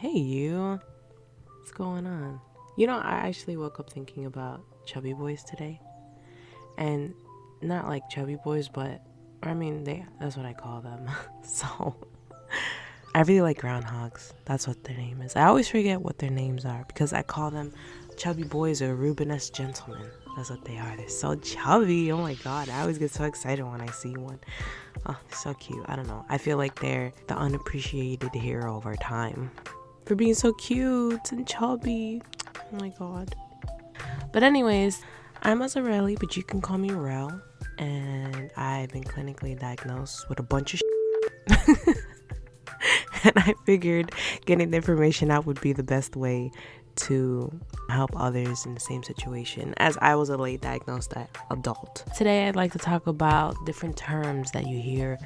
Hey, you. What's going on? I actually woke up thinking about chubby boys today. And not like chubby boys, but, that's what I call them. So, I really like groundhogs. That's what their name is. I always forget what their names are because I call them chubby boys or Rubenesque gentlemen. That's what they are. They're so chubby. Oh my god. I always get so excited when I see one. Oh, they're so cute. I don't know. I feel like they're the unappreciated hero of our time for being so cute and chubby. Oh my god. But anyways, I'm Azarelli, but you can call me Rel. And I've been clinically diagnosed with a bunch of and I figured getting the information out would be the best way to help others in the same situation, as I was a late diagnosed adult. Today I'd like to talk about different terms that you hear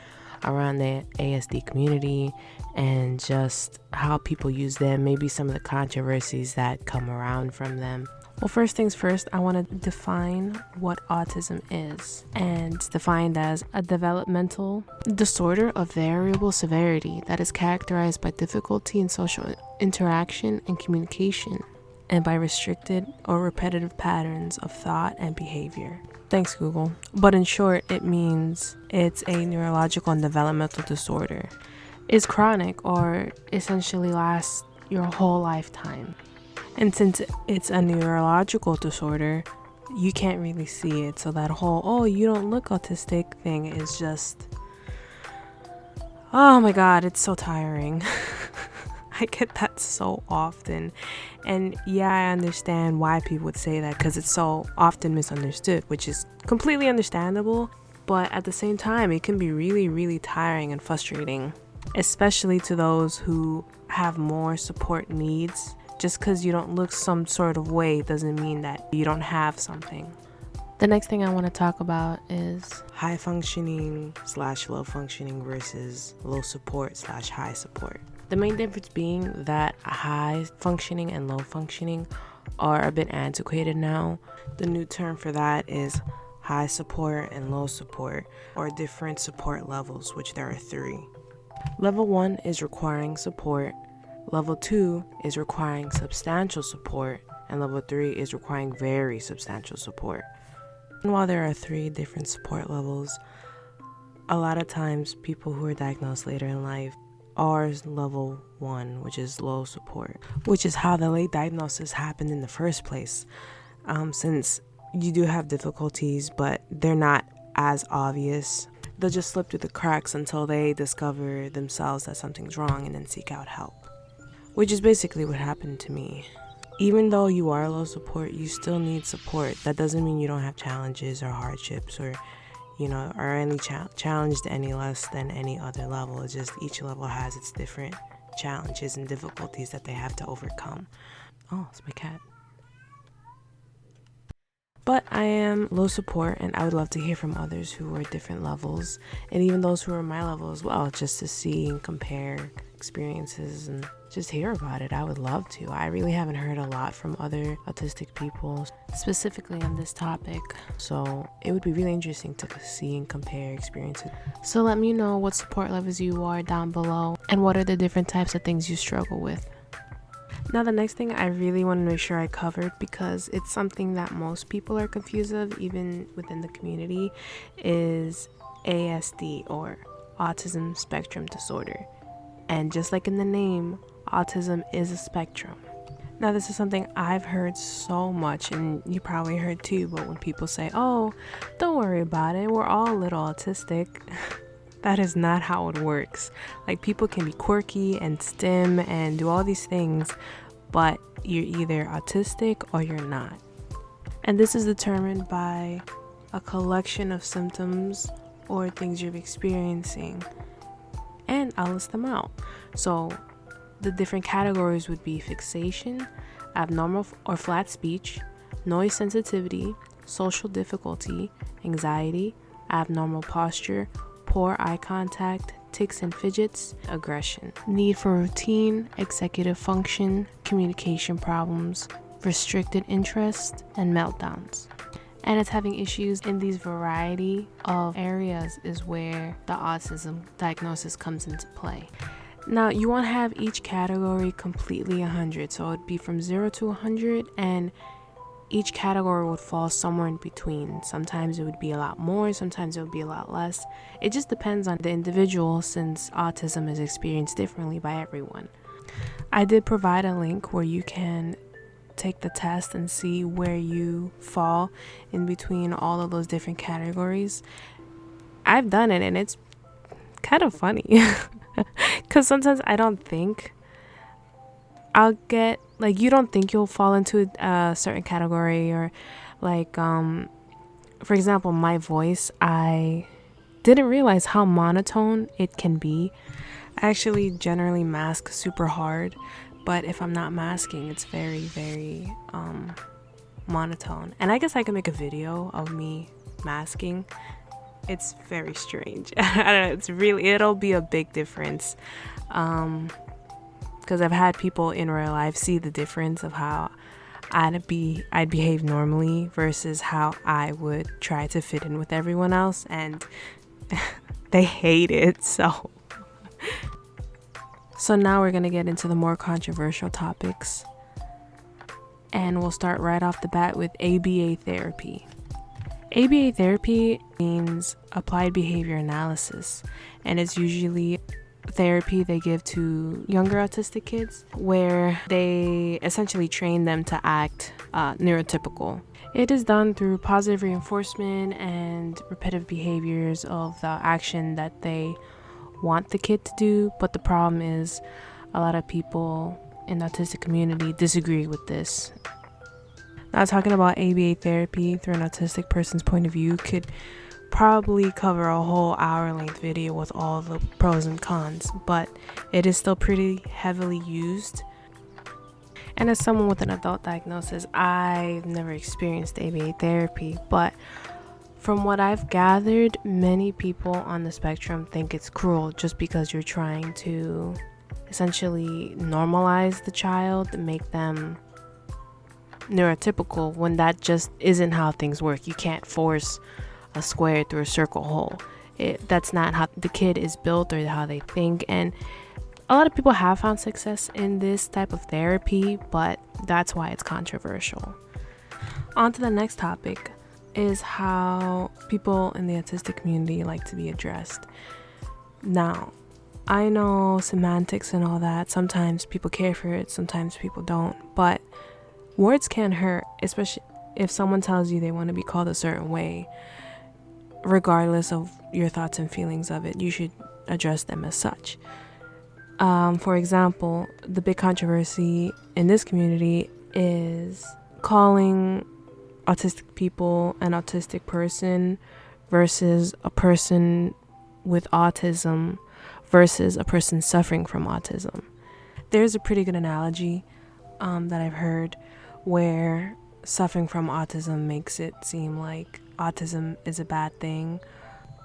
around the ASD community and just how people use them, maybe some of the controversies that come around from them. Well, first things first, I want to define what autism is. And it's defined as a developmental disorder of variable severity that is characterized by difficulty in social interaction and communication, and by restricted or repetitive patterns of thought and behavior. Thanks, Google. But in short, it means it's a neurological and developmental disorder. It's chronic or essentially lasts your whole lifetime. And since it's a neurological disorder, you can't really see it. So that whole, oh, you don't look autistic thing is just, oh my god, it's so tiring. I get that so often. And yeah, I understand why people would say that because it's so often misunderstood, which is completely understandable. But at the same time, it can be really, really tiring and frustrating, especially to those who have more support needs. Just because you don't look some sort of way doesn't mean that you don't have something. The next thing I want to talk about is high functioning / low functioning versus low support / high support. The main difference being that high functioning and low functioning are a bit antiquated now. The new term for that is high support and low support, or different support levels, which there are 3. Level 1 is requiring support. Level 2 is requiring substantial support, and level 3 is requiring very substantial support. And while there are 3 different support levels, a lot of times people who are diagnosed later in life are level 1, which is low support, which is how the late diagnosis happened in the first place. Since you do have difficulties, but they're not as obvious, they'll just slip through the cracks until they discover themselves that something's wrong and then seek out help. Which is basically what happened to me. Even though you are low support, you still need support. That doesn't mean you don't have challenges or hardships or any challenged any less than any other level. It's just each level has its different challenges and difficulties that they have to overcome. Oh, it's my cat. But I am low support, and I would love to hear from others who are different levels, and even those who are my level as well, just to see and compare experiences and just hear about it. I would love to. I really haven't heard a lot from other autistic people specifically on this topic, so it would be really interesting to see and compare experiences. So let me know what support levels you are down below, and what are the different types of things you struggle with. Now, the next thing I really want to make sure I covered, because it's something that most people are confused of, even within the community, is ASD, or Autism Spectrum Disorder. And just like in the name, autism is a spectrum. Now, this is something I've heard so much, and you probably heard too, but when people say, oh, don't worry about it, we're all a little autistic. That is not how it works. Like, people can be quirky and STEM and do all these things, but you're either autistic or you're not. And this is determined by a collection of symptoms or things you're experiencing. And I'll list them out. So the different categories would be fixation, abnormal or flat speech, noise sensitivity, social difficulty, anxiety, abnormal posture, poor eye contact, tics and fidgets, aggression, need for routine, executive function, communication problems, restricted interest, and meltdowns. And it's having issues in these variety of areas is where the autism diagnosis comes into play. Now, you want to have each category completely 100. So it'd be from 0 to 100, and each category would fall somewhere in between. Sometimes it would be a lot more, sometimes it would be a lot less. It just depends on the individual, since autism is experienced differently by everyone. I did provide a link where you can take the test and see where you fall in between all of those different categories. I've done it and it's kind of funny because sometimes I don't think I'll get, like, you don't think you'll fall into a certain category, or like for example, my voice, I didn't realize how monotone it can be. I actually generally mask super hard, but if I'm not masking, it's very, very monotone. And I guess I can make a video of me masking. It's very strange. I don't know, it'll be a big difference. Because I've had people in real life see the difference of how I'd behave normally versus how I would try to fit in with everyone else, and they hate it. So now we're gonna get into the more controversial topics, and we'll start right off the bat with ABA therapy. ABA therapy means applied behavior analysis, and it's usually therapy they give to younger autistic kids, where they essentially train them to act neurotypical. It is done through positive reinforcement and repetitive behaviors of the action that they want the kid to do, but the problem is a lot of people in the autistic community disagree with this. Now, talking about ABA therapy through an autistic person's point of view could probably cover a whole hour-length video with all the pros and cons, but it is still pretty heavily used. And as someone with an adult diagnosis, I've never experienced ABA therapy, but from what I've gathered, many people on the spectrum think it's cruel just because you're trying to essentially normalize the child and make them neurotypical, when that just isn't how things work. You can't force a square through a circle hole. That's not how the kid is built or how they think. And a lot of people have found success in this type of therapy, but that's why it's controversial. On to the next topic is how people in the autistic community like to be addressed. Now, I know semantics and all that. Sometimes people care for it, sometimes people don't. But words can hurt, especially if someone tells you they want to be called a certain way. Regardless of your thoughts and feelings of it, you should address them as such. For example, the big controversy in this community is calling autistic people an autistic person versus a person with autism versus a person suffering from autism. There's a pretty good analogy that I've heard where suffering from autism makes it seem like autism is a bad thing,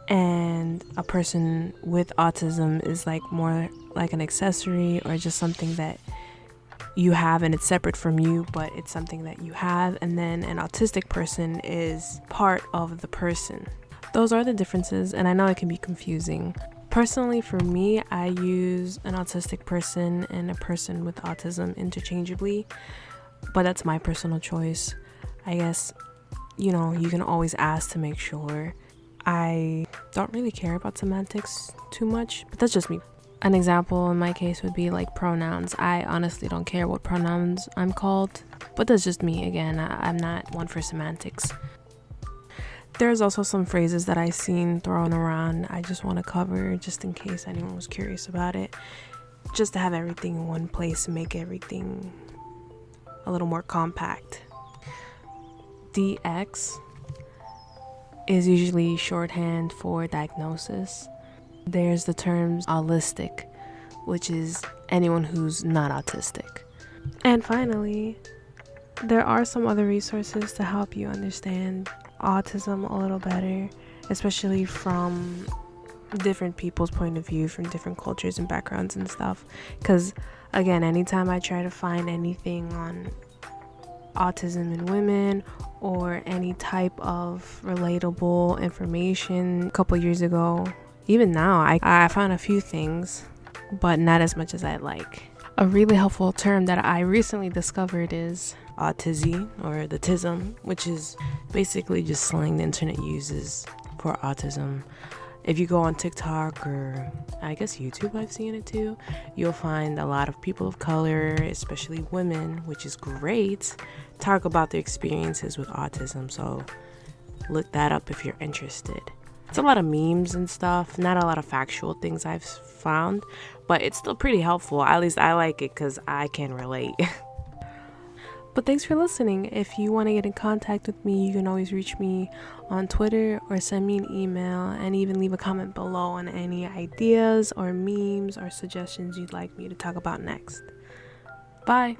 and a person with autism is like more like an accessory or just something that you have and it's separate from you, but it's something that you have. And then an autistic person is part of the person. Those are the differences, and I know it can be confusing. Personally, for me, I use an autistic person and a person with autism interchangeably, but that's my personal choice. I guess, you can always ask to make sure. I don't really care about semantics too much, but that's just me. An example in my case would be like pronouns. I honestly don't care what pronouns I'm called, but that's just me. Again, I'm not one for semantics. There's also some phrases that I've seen thrown around I just want to cover just in case anyone was curious about it, just to have everything in one place and make everything a little more compact. DX is usually shorthand for diagnosis. There's the terms autistic, which is anyone who's not autistic. And finally, there are some other resources to help you understand autism a little better, especially from different people's point of view, from different cultures and backgrounds and stuff. Because again, anytime I try to find anything on autism in women or any type of relatable information, a couple years ago, even now, I found a few things, but not as much as I'd like. A really helpful term that I recently discovered is autism, or the tism, which is basically just slang the internet uses for autism. If you go on TikTok or I guess YouTube, I've seen it too, you'll find a lot of people of color, especially women, which is great, talk about their experiences with autism. So look that up if you're interested. It's a lot of memes and stuff, not a lot of factual things I've found, but it's still pretty helpful. At least I like it because I can relate. But thanks for listening. If you want to get in contact with me, you can always reach me on Twitter or send me an email, and even leave a comment below on any ideas or memes or suggestions you'd like me to talk about next. Bye.